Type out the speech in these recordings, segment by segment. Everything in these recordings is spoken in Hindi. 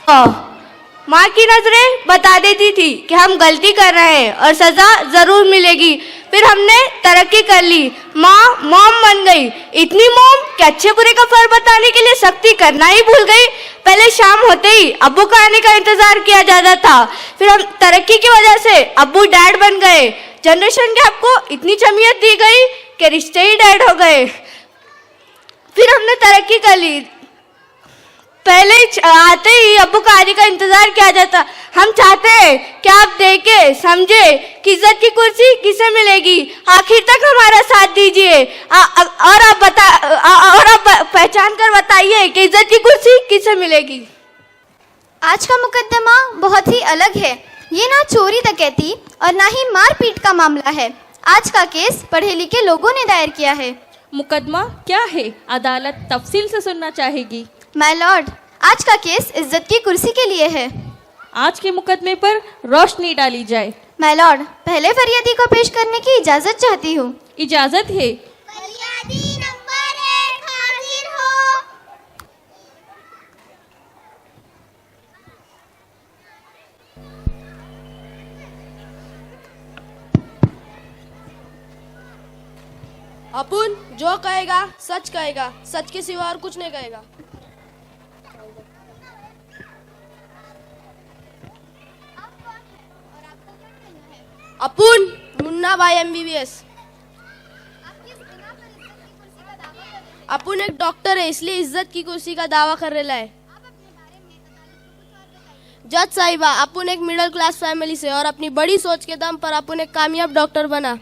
माँ की नजरें बता देती थी कि हम गलती कर रहे हैं और सजा जरूर मिलेगी। फिर हमने तरक्की कर ली, मॉम बन गई। इतनी मॉम कि अच्छे बुरे का फर्क बताने के लिए सख्ती करना ही भूल गई। पहले शाम होते ही अब्बू का आने का इंतजार किया जाता था। फिर हम तरक्की की वजह से अब्बू डैड बन गए। जनरेशन गैप को इतनी अहमियत दी गई कि रिश्ते ही डैड हो गए। फिर हमने तरक्की कर ली। पहले आते ही अब्बू का आने का इंतजार किया जाता। हम चाहते हैं कि आप देखे समझे कि इज्जत की कुर्सी किसे मिलेगी। आखिर तक हमारा साथ दीजिए और आप पहचान कर बताइए कि इज्जत की कुर्सी किसे मिलेगी। आज का मुकदमा बहुत ही अलग है। ये ना चोरी डकैती और ना ही मारपीट का मामला है। आज का केस पढ़े लिखे लोगों ने दायर किया है। मुकदमा क्या है? अदालत तफसील से सुनना चाहेगी। माय लॉर्ड, आज का केस इज्जत की कुर्सी के लिए है। आज के मुकदमे पर रोशनी डाली जाए। माय लॉर्ड, पहले फरियादी को पेश करने की इजाजत चाहती हूँ। इजाजत है। फरियादी नंबर 1 हाजिर हो। अपुन जो कहेगा सच के सिवा और कुछ नहीं कहेगा। अपुन मुन्ना भाई MBBS। अपुन एक डॉक्टर है, इसलिए इज्जत की कुर्सी का दावा कर रहा है। जज साहिबा, अपुन एक मिडिल क्लास फैमिली से और अपनी बड़ी सोच के दम पर अपुन एक कामयाब डॉक्टर बना।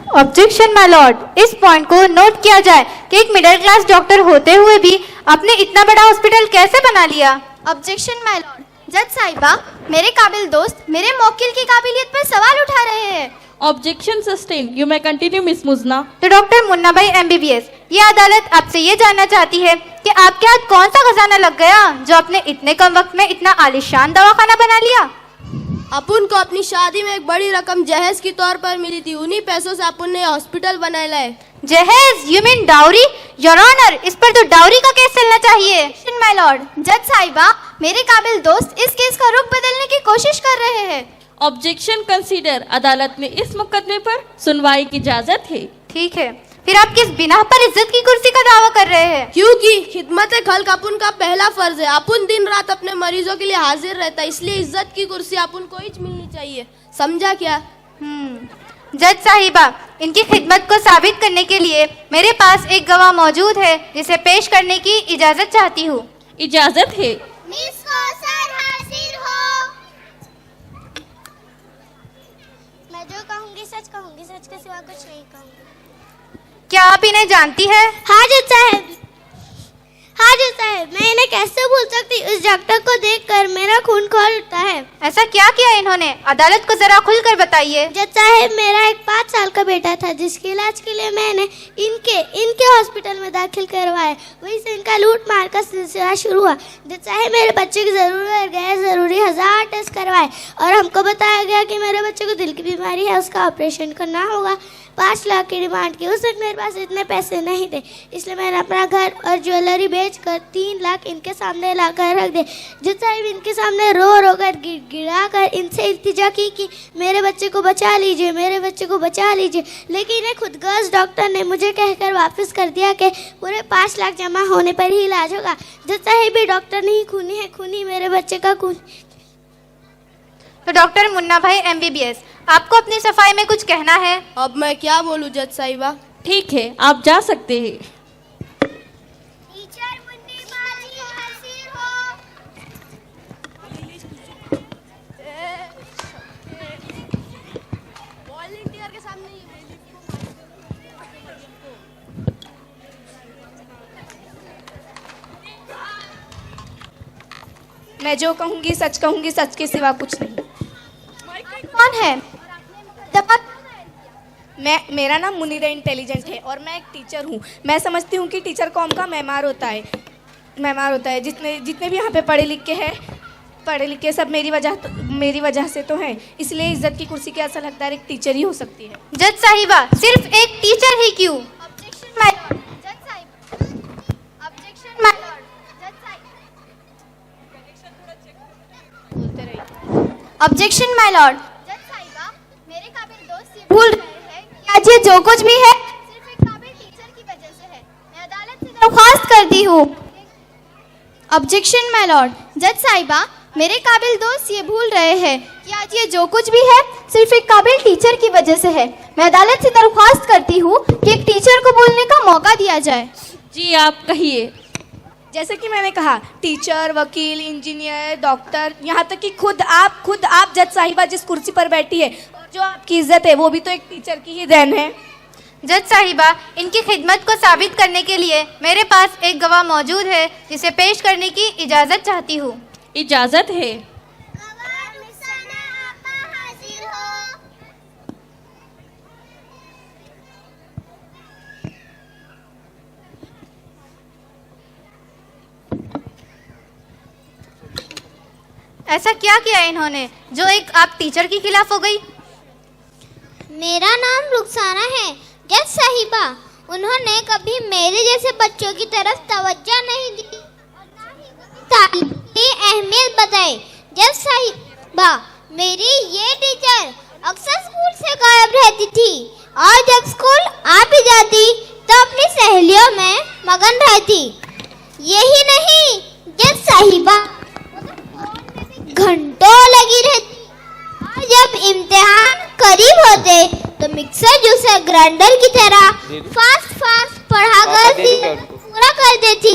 ऑब्जेक्शन माय लॉर्ड, इस पॉइंट को नोट किया जाए कि एक मिडिल क्लास डॉक्टर होते हुए भी आपने इतना बड़ा हॉस्पिटल कैसे बना लिया। ऑब्जेक्शन माय लॉर्ड, जज साहिबा, मेरे काबिल दोस्त मेरे मौकिल की काबिलियत पर सवाल उठा रहे हैं। Objection sustain. You may continue miss Mujna. तो डॉक्टर मुन्ना भाई MBBS, ये अदालत आपसे ये जानना चाहती है कि आपके हाथ कौन सा खजाना लग गया जो आपने इतने कम वक्त में इतना आलीशान दवाखाना बना लिया। अपुन को अपनी शादी में एक बड़ी रकम जहेज के तौर पर मिली थी। उन्हीं पैसों से अपुन ने हॉस्पिटल बनाया है। जहेज? You mean dowry? Your honour, इस पर तो डाउरी का केस चलना चाहिए। माय लॉर्ड, जज साहिबा, मेरे काबिल दोस्त इस केस का रुख बदलने की कोशिश कर रहे हैं। Objection consider. अदालत में इस मुकदमे पर सुनवाई की इजाजत है। ठीक है, फिर आप किस बिना पर इज्जत की कुर्सी का दावा कर रहे हैं? क्योंकि खिदमत खल्क अपुन का पहला फर्ज है। अपुन दिन रात अपने मरीजों के लिए हाजिर रहता है, इसलिए इज्जत की कुर्सी अपुन को ही मिलनी चाहिए। समझा क्या? जज साहिबा, इनकी खिदमत को साबित करने के लिए मेरे पास एक गवाह मौजूद है जिसे पेश करने की इजाजत चाहती हूँ। इजाजत है। मिस होसर हाजिर हो। मैं जो कहूँगी सच कहूँगी, सच के सिवा कुछ नहीं कहूँगी। क्या आप इन्हें जानती है? हाँ जज साहब, हाँ जज साहब, मैं इन्हें कैसे भूल सकती। उस डॉक्टर को देखकर मेरा खून खौल उठता है। ऐसा क्या किया इन्होंने? अदालत को जरा खुलकर बताइए। जज साहब, मेरा एक 5 साल का बेटा था जिसके इलाज के लिए मैंने इनके हॉस्पिटल में दाखिल करवाया। वहीं से इनका लूट मार का सिलसिला शुरू हुआ। जज साहब, मेरे बच्चे की ज़रूरत गैर ज़रूरी 1000 टेस्ट करवाए और हमको बताया गया कि मेरे बच्चे को दिल की बीमारी है, उसका ऑपरेशन करना होगा। 5 लाख की डिमांड की। उस वक्त मेरे पास इतने पैसे नहीं थे, इसलिए मैंने अपना घर और ज्वेलरी बेचकर 3 लाख इनके सामने लाकर रख दे। जज साहब, इनके सामने रो कर गिड़ा कर इनसे इल्तिजा की कि मेरे बच्चे को बचा लीजिए, मेरे बच्चे को बचा लीजिए। लेकिन एक खुदगर्ज डॉक्टर ने मुझे कहकर वापस कर दिया कि पूरे 5 लाख जमा होने पर ही इलाज होगा। जज साहब, भी डॉक्टर नहीं खूनी है, खूनी मेरे बच्चे का खून। तो डॉक्टर मुन्ना भाई MBBS, आपको अपनी सफाई में कुछ कहना है? अब मैं क्या बोलूं जज साहिबा? ठीक है, आप जा सकते हैं। टीचर मुन्नी बाजी हाजिर हो। वॉलंटियर के सामने मैं जो कहूँगी सच के सिवा कुछ नहीं। कौन है? मेरा नाम मुनीरा इंटेलिजेंट है और मैं एक टीचर हूँ। मैं समझती हूँ कि टीचर कौम का मेहमान होता है। जितने भी यहाँ पे पढ़े लिखे हैं पढ़े लिखे सब मेरी वजह से तो हैं, इसलिए इज्जत की कुर्सी के असल हकदार एक टीचर ही हो सकती है। जज साहिबा, सिर्फ एक टीचर ही क्यों? ऑब्जेक्शन माय लॉर्ड, जज साहिबा। ऑब्जेक्शन माय लॉर्ड, जज साहिबा। ऑब्जेक्शन माय लॉर्ड, जज साहिबा, मेरे काबिल दोस्त ये भूल रहे हैं कि आज ये जो कुछ भी है सिर्फ एक काबिल टीचर की वजह से है। मैं अदालत से दरख्वास्त करती हूँ। ऑब्जेक्शन माय लॉर्ड, जज साहिबा, मेरे काबिल दोस्त ये भूल रहे हैं कि आज ये जो कुछ भी है सिर्फ एक काबिल टीचर की वजह से है। मैं अदालत से दरख्वास्त करती हूँ कि एक टीचर को बोलने का मौका दिया जाए। जी आप कहिए। जैसे कि मैंने कहा, टीचर, वकील, इंजीनियर, डॉक्टर, यहाँ तक कि खुद आप जज साहिबा जिस कुर्सी पर बैठी है और जो आपकी इज्जत है वो भी तो एक टीचर की ही देन है। जज साहिबा, इनकी खिदमत को साबित करने के लिए मेरे पास एक गवाह मौजूद है जिसे पेश करने की इजाज़त चाहती हूँ। इजाज़त है। ऐसा क्या किया इन्होंने जो एक आप टीचर के खिलाफ हो गई? मेरा नाम रुखसाना है जज साहिबा। उन्होंने कभी मेरे जैसे बच्चों की तरफ तवज्जो नहीं दी और ना ही उनकी तालीम की अहमियत बताई। जज साहिबा, मेरी ये टीचर अक्सर स्कूल से गायब रहती थी और जब स्कूल आ भी जाती तो अपनी सहेलियों में मगन रहती। यही नहीं जज साहिबा, घंटों लगी रहती और जब इम्तिहान करीब होते तो मिक्सर जूसर ग्राइंडर की तरह फास्ट पढ़ा कर पूरा कर देती।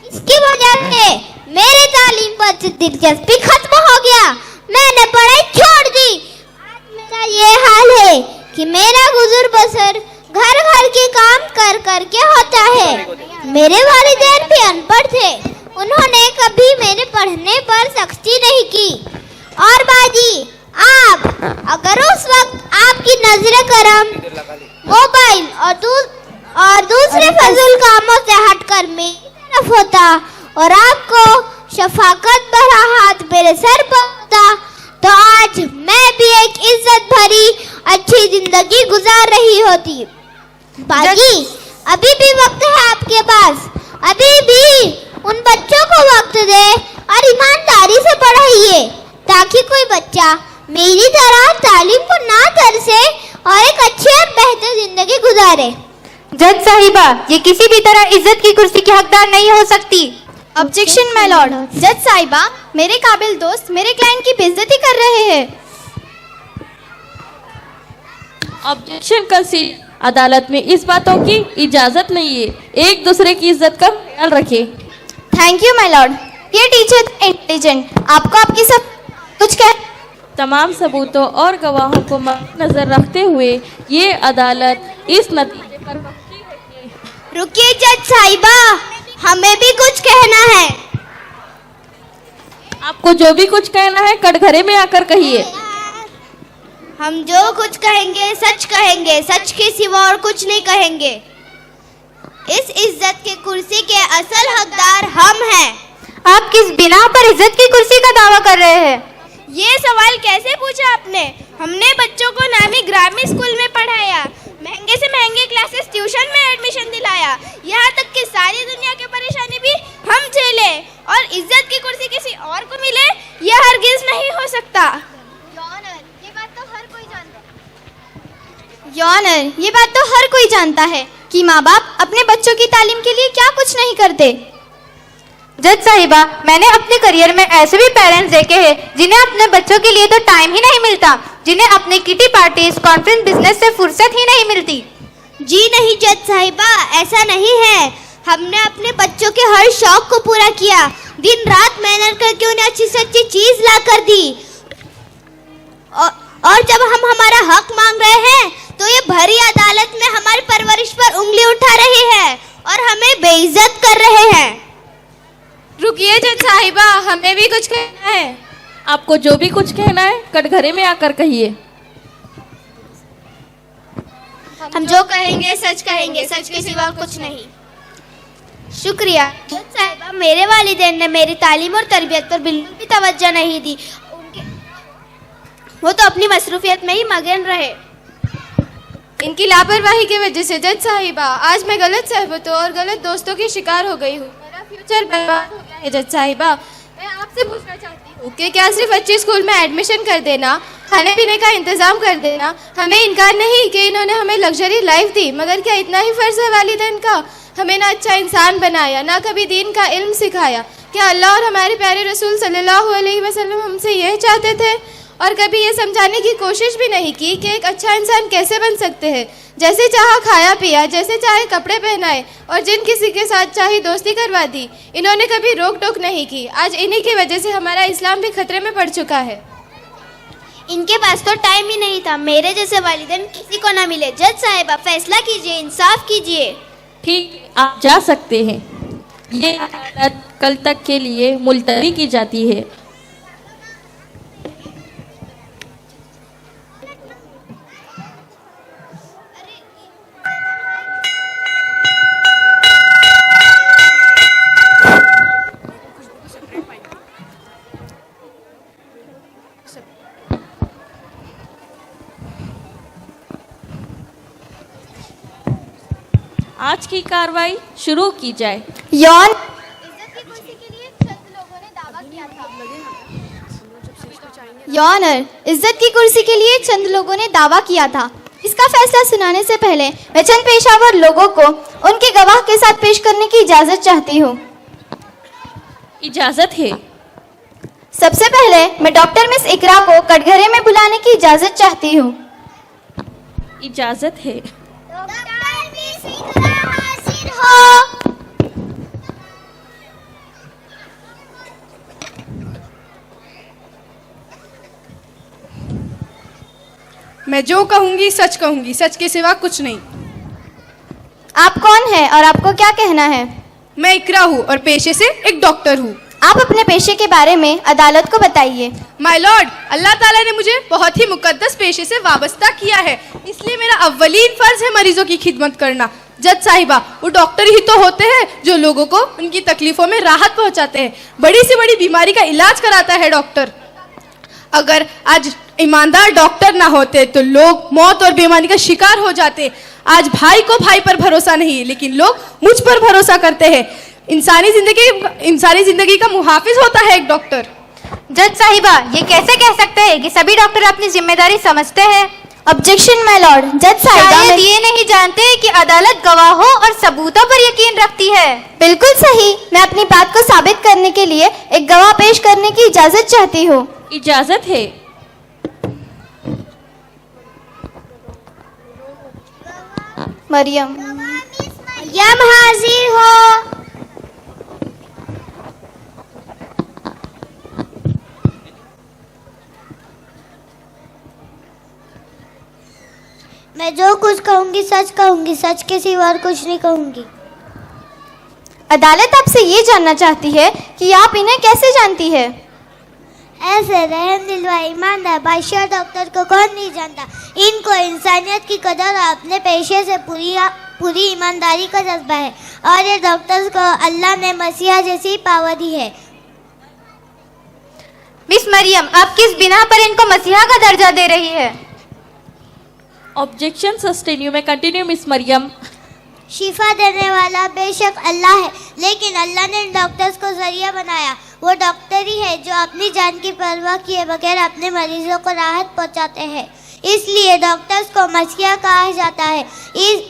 इसकी वजह से मेरे तालीम पर दिलचस्पी खत्म हो गया। मैंने पढ़ाई छोड़ दी। आज मेरा ये हाल है कि मेरा गुजर बसर घर के काम कर के होता है। मेरे वालिदैन भी अनपढ़ थे। उन्होंने कभी मेरे पढ़ने पर सख्ती नहीं की। और बाजी, आप अगर उस वक्त आपकी नजर करम मोबाइल और दूसरे फजूल कामों से हटकर मेरी तरफ होता और आपको शफाकत भरा हाथ मेरे सर पर होता तो आज मैं भी एक इज्जत भरी अच्छी जिंदगी गुजार रही होती। बाजी, अभी भी वक्त है आपके पास। अभी भी उन बच्चों को वक्त दे और ईमानदारी से पढ़ाइए ताकि कोई बच्चा मेरी तरह तालीम को ना तरसे और एक अच्छी और बेहतर जिंदगी गुजारे। जज साहिबा, ये किसी भी तरह इज्जत की कुर्सी की हकदार नहीं हो सकती। ऑब्जेक्शन माय लॉर्ड, जज साहिबा, मेरे काबिल दोस्त मेरे क्लाइंट की बेइज्जती कर रहे हैं। Objection consider. अदालत में इस बातों की इजाज़त नहीं है। एक दूसरे की इज्जत का ख्याल रखें। Thank you my Lord. ये टीचर इंटेलिजेंट, आपको आपकी सब कुछ कह। तमाम सबूतों और गवाहों को मद्देनजर रखते हुए ये अदालत इस नतीजे पर पहुंची है कि रुकिए जज साहिबा, हमें भी कुछ कहना है। आपको जो भी कुछ कहना है कटघरे में आकर कहिए। हम जो कुछ कहेंगे सच के सिवा और कुछ नहीं कहेंगे। इस इज्जत के कुर्सी के असल हकदार हम हैं। आप किस बिना पर इज्जत की कुर्सी का दावा कर रहे हैं? ये सवाल कैसे पूछा आपने? हमने बच्चों को नामी ग्रामीण स्कूल में पढ़ाया, महंगे से महंगे क्लासेस ट्यूशन में एडमिशन दिलाया, यहाँ तक कि सारी दुनिया की परेशानी भी हम झेले और इज्जत की कुर्सी किसी और को मिले यह हरगिज नहीं हो सकता। यॉनर, ये बात तो हर कोई जानता है कि माँ बाप अपने बच्चों की तालीम के लिए क्या कुछ नहीं करते। जज साहिबा, मैंने अपने करियर में ऐसे भी पेरेंट्स देखे हैं जिन्हें अपने बच्चों के लिए तो टाइम ही नहीं मिलता, जिन्हें अपने किटी पार्टीज, कॉन्फ्रेंस, बिजनेस से फुर्सत ही नहीं मिलती। जी नहीं जज साहिबा, ऐसा नहीं है। हमने अपने बच्चों के हर शौक को पूरा किया, दिन रात मेहनत करके उन्हें अच्छी से अच्छी चीज ला कर दी। और जब हम हमारा हक मांग रहे हैं तो ये भरी अदालत में हमारी परवरिश पर उंगली उठा रहे हैं और हमें बेइज्जत कर रहे हैं। रुकिए जज साहिबा, हमें भी कुछ कहना है। आपको जो भी कुछ कहना है कटघरे में आकर कहिए। हम जो कहेंगे सच के सिवा कुछ नहीं। शुक्रिया। जज साहिबा, मेरे वालिदैन ने मेरी तालीम और तरबियत पर बिल्कुल भी तवज्जो नहीं दी। वो तो अपनी मसरूफियत में ही मगन रहे। इनकी लापरवाही की वजह से जज साहिबा आज मैं गलत सहबतों और गलत दोस्तों की शिकार हो गई हूँ। मेरा फ्यूचर बर्बाद हो गया है। जज साहिबा, मैं आपसे पूछना चाहती हूँ कि क्या सिर्फ अच्छी स्कूल में एडमिशन कर देना, खाने पीने का इंतजाम कर देना, हमें इनकार नहीं कि इन्होंने हमें लग्जरी लाइफ दी, मगर क्या इतना ही फर्ज है वालिदैन का? हमें ना अच्छा इंसान बनाया, ना कभी दीन का इल्म सिखाया। क्या अल्लाह और हमारे प्यारे रसूल सल्लल्लाहु अलैहि वसल्लम हमसे यह चाहते थे? और कभी ये समझाने की कोशिश भी नहीं की कि एक अच्छा इंसान कैसे बन सकते हैं? जैसे चाहा खाया पिया, जैसे चाहे कपड़े पहनाए और जिन किसी के साथ चाहे दोस्ती करवा दी। इन्होंने कभी रोक टोक नहीं की। आज इन्हीं की वजह से हमारा इस्लाम भी खतरे में पड़ चुका है। इनके पास तो टाइम ही नहीं था। मेरे जैसे वालिदैन किसी को ना मिले। जज साहिबा, फैसला कीजिए, इंसाफ कीजिए। ठीक, आप जा सकते हैं। ये अदालत कल तक के लिए मुलतवी की जाती है। आज की कार्रवाई शुरू की जाए। यौन ऑनर, इज्जत की कुर्सी के लिए चंद लोगों ने दावा किया था। इसका फैसला सुनाने से पहले मैं चंद पेशावर लोगों को उनके गवाह के साथ पेश करने की इजाजत चाहती हूँ। इजाजत है। सबसे पहले मैं डॉक्टर मिस इकरा को कटघरे में बुलाने की इजाजत चाहती हूँ। इजाजत है। डॉक्टर मिस इकरा हाजिर हो। मैं जो कहूंगी सच कहूंगी, सच के सिवा कुछ नहीं। आप कौन हैं और आपको क्या कहना है? मैं इकरा हूँ और पेशे से एक डॉक्टर हूँ। आप अपने पेशे के बारे में अदालत को बताइए। माय लॉर्ड, अल्लाह ताला ने मुझे बहुत ही मुकद्दस पेशे से वाबस्ता किया है, इसलिए मेरा अव्वलीन फर्ज है मरीजों की खिदमत करना। जज साहिबा, वो डॉक्टर ही तो होते हैं जो लोगों को उनकी तकलीफों में राहत पहुंचाते हैं। बड़ी से बड़ी बीमारी का इलाज कराता है डॉक्टर। अगर आज ईमानदार डॉक्टर ना होते तो लोग मौत और बीमारी का शिकार हो जाते। आज भाई को भाई पर भरोसा नहीं, लेकिन लोग मुझ पर भरोसा करते हैं। इंसानी जिंदगी का मुहाफिज होता है एक डॉक्टर। जज साहिबा, ये कैसे कह सकते हैं कि सभी डॉक्टर अपनी जिम्मेदारी समझते हैं? Objection my Lord. जज साहिबा, शायद ये नहीं जानते कि अदालत गवाहों और सबूतों पर यकीन रखती है। बिल्कुल सही। मैं अपनी बात को साबित करने के लिए एक गवाह पेश करने की इजाजत चाहती हूँ। इजाजत है। मरियम। यम हाजिर हो। मैं जो कुछ कहूंगी सच कहूंगी, सच के सिवा और कुछ नहीं कहूंगी। अदालत आपसे ये जानना चाहती है कि आप इन्हें कैसे जानती है? ऐसे रहम दिलवा ईमानदार बादशाह डॉक्टर को कौन नहीं जानता। इनको इंसानियत की कदर और अपने पेशे से पूरी ईमानदारी का जज्बा है, और ये डॉक्टर्स को अल्लाह ने मसीहा जैसी पावर दी है। मिस मरियम, आप किस बिना पर इनको मसीहा का दर्जा दे रही है? Objection sustain. यू में कंटिन्यू मिस मरियम। शिफा देने वाला बेशक अल्लाह है, लेकिन अल्लाह ने डॉक्टर्स को जरिया बनाया। वो डॉक्टर ही है जो अपनी जान की परवाह किए बगैर अपने मरीजों को राहत पहुंचाते हैं। इसलिए डॉक्टर्स को मसीहा कहा जाता है।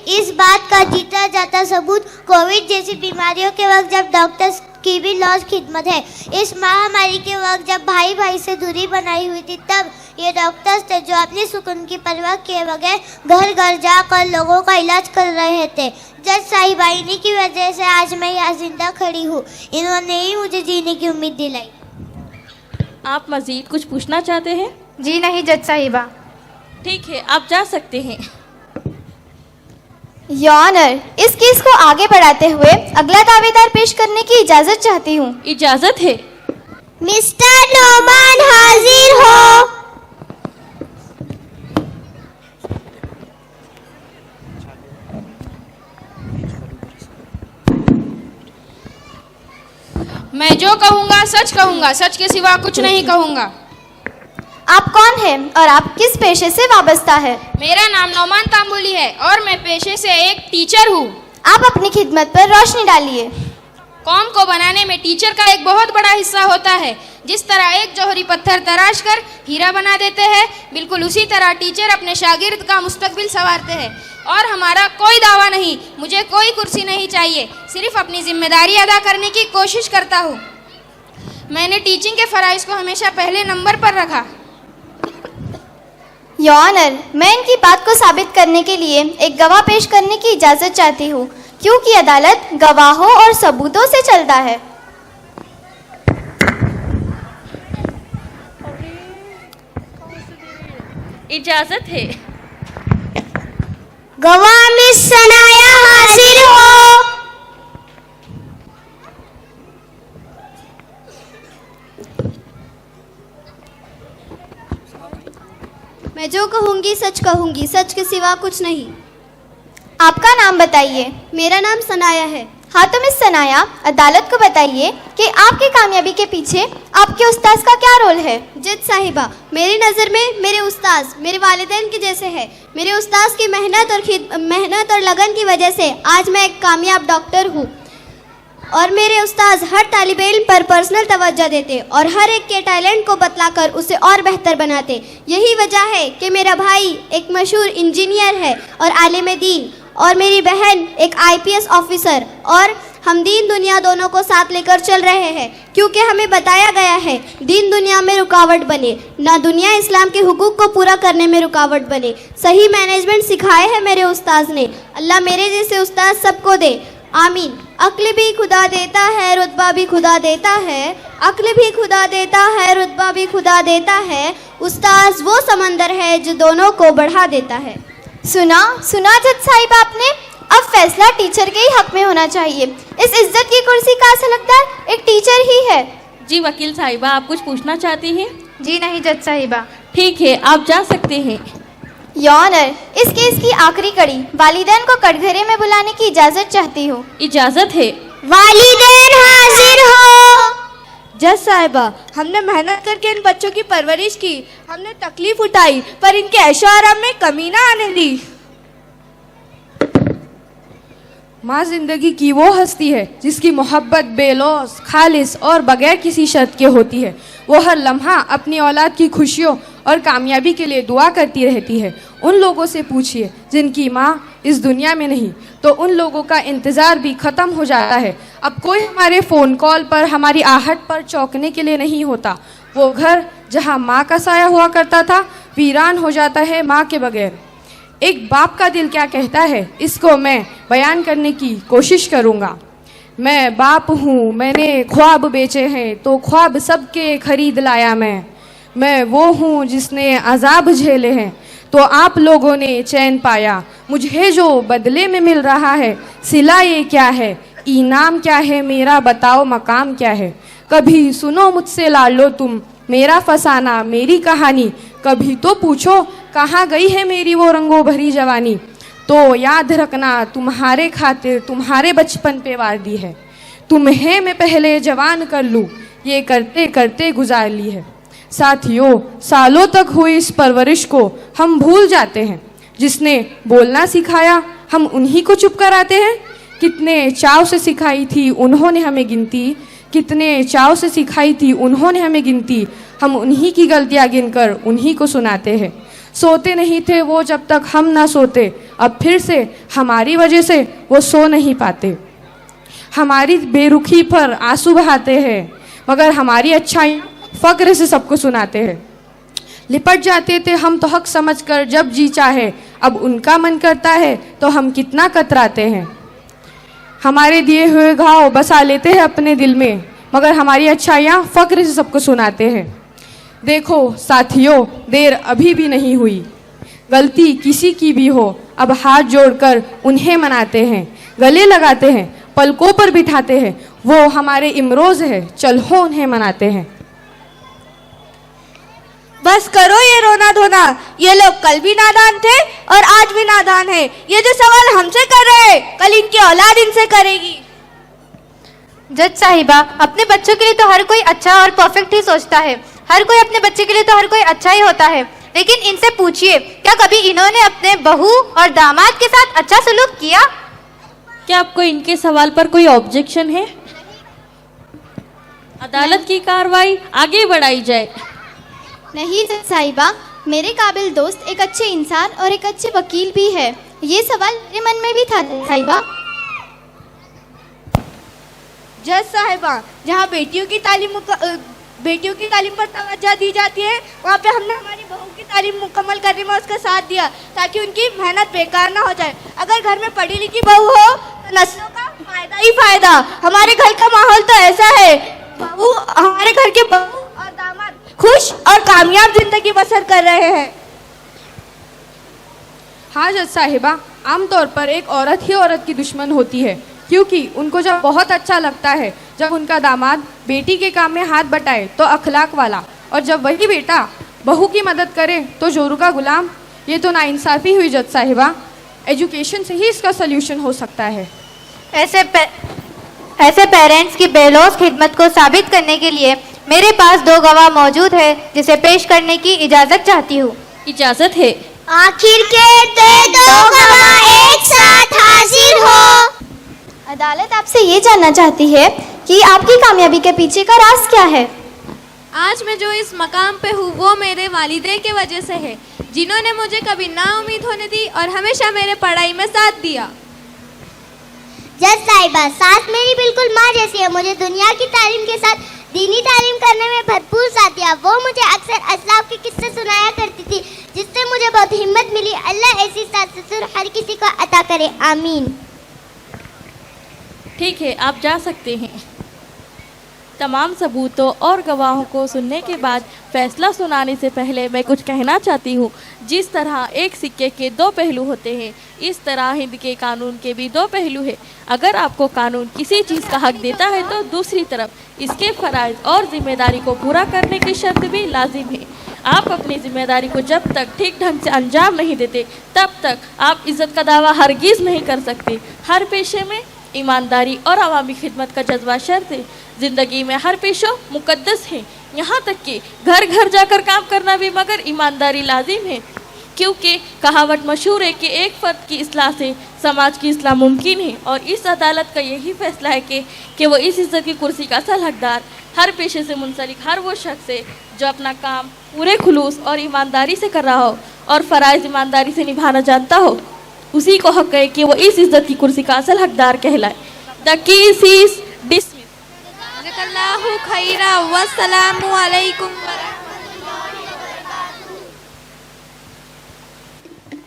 इस बात का जीता जाता सबूत कोविड जैसी बीमारियों के वक्त जब डॉक्टर्स की भी लॉस खिदमत है। इस महामारी के वक्त जब भाई भाई से दूरी बनाई हुई थी, तब ये डॉक्टर्स थे जो अपनी सुकून की परवाह किए बगैर घर घर जाकर लोगों का इलाज कर रहे थे। जज साहिबा, इन्हीं की वजह से आज मैं यहाँ जिंदा खड़ी हूँ। इन्होंने ही मुझे जीने की उम्मीद दिलाई। आप मजीद कुछ पूछना चाहते हैं? जी नहीं जज साहिबा। ठीक है, आप जा सकते हैं। योर ऑनर, इस केस को आगे बढ़ाते हुए अगला दावेदार पेश करने की इजाजत चाहती हूँ। इजाजत है। मिस्टर नोमान हाजिर हो। मैं जो कहूँगा सच कहूँगा, सच के सिवा कुछ नहीं कहूँगा। आप कौन हैं और आप किस पेशे से वाबस्ता है? मेरा नाम नौमान तांबुली है और मैं पेशे से एक टीचर हूँ। आप अपनी खिदमत पर रोशनी डालिए। कौम को बनाने में टीचर का एक बहुत बड़ा हिस्सा होता है। जिस तरह एक जौहरी पत्थर तराश कर हीरा बना देते हैं, बिल्कुल उसी तरह टीचर अपने शागिर्द का मुस्तकबिल संवारते हैं। और हमारा कोई दावा नहीं, मुझे कोई कुर्सी नहीं चाहिए, सिर्फ अपनी जिम्मेदारी अदा करने की कोशिश करता हूँ। मैंने टीचिंग के फ़राइज़ को हमेशा पहले नंबर पर रखा। योर ऑनर, मैं इनकी बात को साबित करने के लिए एक गवाह पेश करने की इजाज़त चाहती हूँ, क्योंकि अदालत गवाहों और सबूतों से चलता है। इजाजत है। गवाह मिस सनाया हाजिर हो। मैं जो कहूँगी सच के सिवा कुछ नहीं। आपका नाम बताइए। मेरा नाम सनाया है। हाँ तो मिस सनाया, अदालत को बताइए कि आपकी कामयाबी के पीछे आपके उस्ताद का क्या रोल है? जज साहिबा, मेरी नज़र में मेरे उस्ताद मेरे वालिदैन के जैसे है। मेरे उस्ताद की मेहनत और लगन की वजह से आज मैं एक कामयाब डॉक्टर हूँ। और मेरे उस्ताद हर तालिबे इल्म पर पर्सनल तवज्जो देते और हर एक के टैलेंट को बतलाकर उसे और बेहतर बनाते। यही वजह है कि मेरा भाई एक मशहूर इंजीनियर है और आलिम दीन, और मेरी बहन एक IPS ऑफिसर, और हम दीन दुनिया दोनों को साथ लेकर चल रहे हैं, क्योंकि हमें बताया गया है दीन दुनिया में रुकावट बने ना दुनिया इस्लाम के हुकूक को पूरा करने में रुकावट बने। सही मैनेजमेंट सिखाए है मेरे उस्ताद ने। अल्लाह मेरे जैसे उस्ताद सबको दे, आमीन। अक्ल भी खुदा देता है, रुतबा भी खुदा देता है। अक्ल भी खुदा देता है, रुतबा भी खुदा देता है। उस्ताद वो समंदर है जो दोनों को बढ़ा देता है। सुना जज साहिब आपने। अब फैसला टीचर के ही हक में होना चाहिए। इस इज्जत की कुर्सी का असल हकदार एक टीचर ही है। जी वकील साहिबा, आप कुछ पूछना चाहती हैं? जी नहीं जज साहिबा। ठीक है, आप जा सकते हैं। योर ऑनर, इस केस की आखिरी कड़ी वालिदैन को कटघरे में बुलाने की इजाजत चाहती हूँ। इजाजत है। वालिदैन हाजिर हो। जज साहिबा, हमने मेहनत करके इन बच्चों की परवरिश की, हमने तकलीफ उठाई, पर इनके ऐशो आराम में कमी ना आने दी। माँ जिंदगी की वो हस्ती है जिसकी मोहब्बत बेलौस, खालिस और बगैर किसी शर्त के होती है। वो हर लम्हा अपनी औलाद की खुशियों और कामयाबी के लिए दुआ करती रहती है। उन लोगों से पूछिए जिनकी माँ इस दुनिया में नहीं, तो उन लोगों का इंतज़ार भी ख़त्म हो जाता है। अब कोई हमारे फ़ोन कॉल पर, हमारी आहट पर चौंकने के लिए नहीं होता। वो घर जहाँ माँ का साया हुआ करता था, वीरान हो जाता है माँ के बगैर। एक बाप का दिल क्या कहता है, इसको मैं बयान करने की कोशिश करूँगा। मैं बाप हूँ, मैंने ख्वाब बेचे हैं, तो ख्वाब सबके खरीद लाया मैं वो हूँ जिसने अजाब झेले हैं, तो आप लोगों ने चैन पाया। मुझे जो बदले में मिल रहा है, सिला ये क्या है, इनाम क्या है मेरा, बताओ मकाम क्या है। कभी सुनो मुझसे लालो तुम मेरा फसाना, मेरी कहानी, कभी तो पूछो कहाँ गई है मेरी वो रंगों भरी जवानी। तो याद रखना तुम्हारे खातिर तुम्हारे बचपन पे वादी है, तुम्हें मैं पहले जवान कर लूँ, ये करते करते गुजार ली है। साथियों, सालों तक हुई इस परवरिश को हम भूल जाते हैं। जिसने बोलना सिखाया हम उन्हीं को चुप कराते हैं। कितने चाव से सिखाई थी उन्होंने हमें गिनती, कितने चाव से सिखाई थी उन्होंने हमें गिनती, हम उन्हीं की गलतियां गिनकर उन्हीं को सुनाते हैं। सोते नहीं थे वो जब तक हम ना सोते, अब फिर से हमारी वजह से वो सो नहीं पाते। हमारी बेरुखी पर आंसू बहाते हैं, मगर हमारी अच्छाई फक्र से सबको सुनाते हैं। लिपट जाते थे हम तो हक समझकर जब जी चाहे, अब उनका मन करता है तो हम कितना कतराते हैं। हमारे दिए हुए घाव बसा लेते हैं अपने दिल में, मगर हमारी अच्छाइयाँ फक्र से सबको सुनाते हैं। देखो साथियों, देर अभी भी नहीं हुई, गलती किसी की भी हो अब हाथ जोड़कर उन्हें मनाते हैं, गले लगाते हैं, पलकों पर बिठाते हैं। वो हमारे इमरोज है, चलो उन्हें मनाते हैं। बस करो ये रोना धोना, ये लोग कल भी नादान थे और आज भी नादान है। ये जो सवाल हमसे कर रहे हैं, कल इनकी औलाद इनसे करेगी। जज साहिबा, अपने बच्चों के लिए तो हर कोई अच्छा और परफेक्ट ही सोचता है। हर कोई अपने बच्चे के लिए तो हर कोई अच्छा ही होता है, लेकिन इनसे पूछिए, क्या कभी इन्होंने अपने बहू और दामाद के साथ अच्छा सलूक किया? क्या आपको इनके सवाल पर कोई ऑब्जेक्शन है? अदालत की कार्रवाई आगे बढ़ाई जाए। नहीं जज साहिबा, मेरे काबिल दोस्त एक अच्छे इंसान और एक अच्छे वकील भी है। ये सवाल मेरे मन में भी था जज साहिबा। जज साहिबा, जहाँ बेटियों की तालीम पर तवज्जो दी जाती है, वहाँ पे हमने हमारी बहू की तालीम मुकम्मल करने में उसका साथ दिया ताकि उनकी मेहनत बेकार ना हो जाए। अगर घर में पढ़ी लिखी बहू हो तो नस्लों का फायदा ही फायदा। हमारे घर का माहौल तो ऐसा है, हमारे घर के बहू और दामाद खुश और कामयाब जिंदगी बसर कर रहे हैं। हाँ जज साहिबा, आमतौर पर एक औरत ही औरत की दुश्मन होती है, क्योंकि उनको जब बहुत अच्छा लगता है जब उनका दामाद बेटी के काम में हाथ बटाए तो अखलाक वाला, और जब वही बेटा बहू की मदद करे तो जोरू का गुलाम। ये तो नाइंसाफ़ी हुई जज साहिबा। एजुकेशन से ही इसका सल्यूशन हो सकता है। ऐसे पेरेंट्स की बेलौस खिदमत को साबित करने के लिए मेरे पास 2 गवाह मौजूद है, जिसे पेश करने की इजाज़त चाहती हूँ। इजाजत है। आखिर के 2 गवाह एक साथ हाजिर हो। अदालत आपसे ये जानना चाहती है कि आपकी कामयाबी के पीछे का राज क्या है? आज मैं जो इस मकाम पे हूँ वो मेरे वालिदे के वजह से है, जिन्होंने मुझे कभी ना उम्मीद होने दी और हमेशा मेरे पढ़ाई में साथ दिया। जज साहिबा, सास मेरी बिल्कुल माँ जैसी है। मुझे दुनिया की तालीम के साथ दीनी तालीम करने में भरपूर साथ दिया। वो मुझे अक्सर असलाफ के किस्से सुनाया करती थी, जिससे मुझे बहुत हिम्मत मिली। अल्लाह ऐसी सास ससुर हर किसी को अता करे, आमीन। ठीक है, आप जा सकते हैं। तमाम सबूतों और गवाहों को सुनने के बाद फैसला सुनाने से पहले मैं कुछ कहना चाहती हूँ। जिस तरह एक सिक्के के 2 पहलू होते हैं, इस तरह हिंद के कानून के भी 2 पहलू हैं। अगर आपको कानून किसी चीज़ का हक देता है तो दूसरी तरफ इसके फ़राइज़ और जिम्मेदारी को पूरा करने की शर्त भी लाजिम है। आप अपनी जिम्मेदारी को जब तक ठीक ढंग से अंजाम नहीं देते, तब तक आप इज़्ज़त का दावा हरगिज़ नहीं कर सकते। हर पेशे में ईमानदारी और अवामी खिदमत का जज्बा शर्त है। ज़िंदगी में हर पेशा मुकद्दस है, यहाँ तक कि घर घर जाकर काम करना भी मगर ईमानदारी लाजिम है, क्योंकि कहावत मशहूर है कि एक फ़र्द की इस्लाह से समाज की इस्लाह मुमकिन है। और इस अदालत का यही फैसला है कि वो इस इज़्ज़त की कुर्सी का असल हकदार हर पेशे से मुंसलिक हर वो शख्स है जो अपना काम पूरे खुलूस और ईमानदारी से कर रहा हो और फ़राइज़ ईमानदारी से निभाना जानता हो। उसी को हक है कि वो इस इज़्ज़त की कुर्सी का असल हकदार कहलाए। The case is dismiss. जज़ाकल्लाहु खैरा वस्सलामु अलैकुम।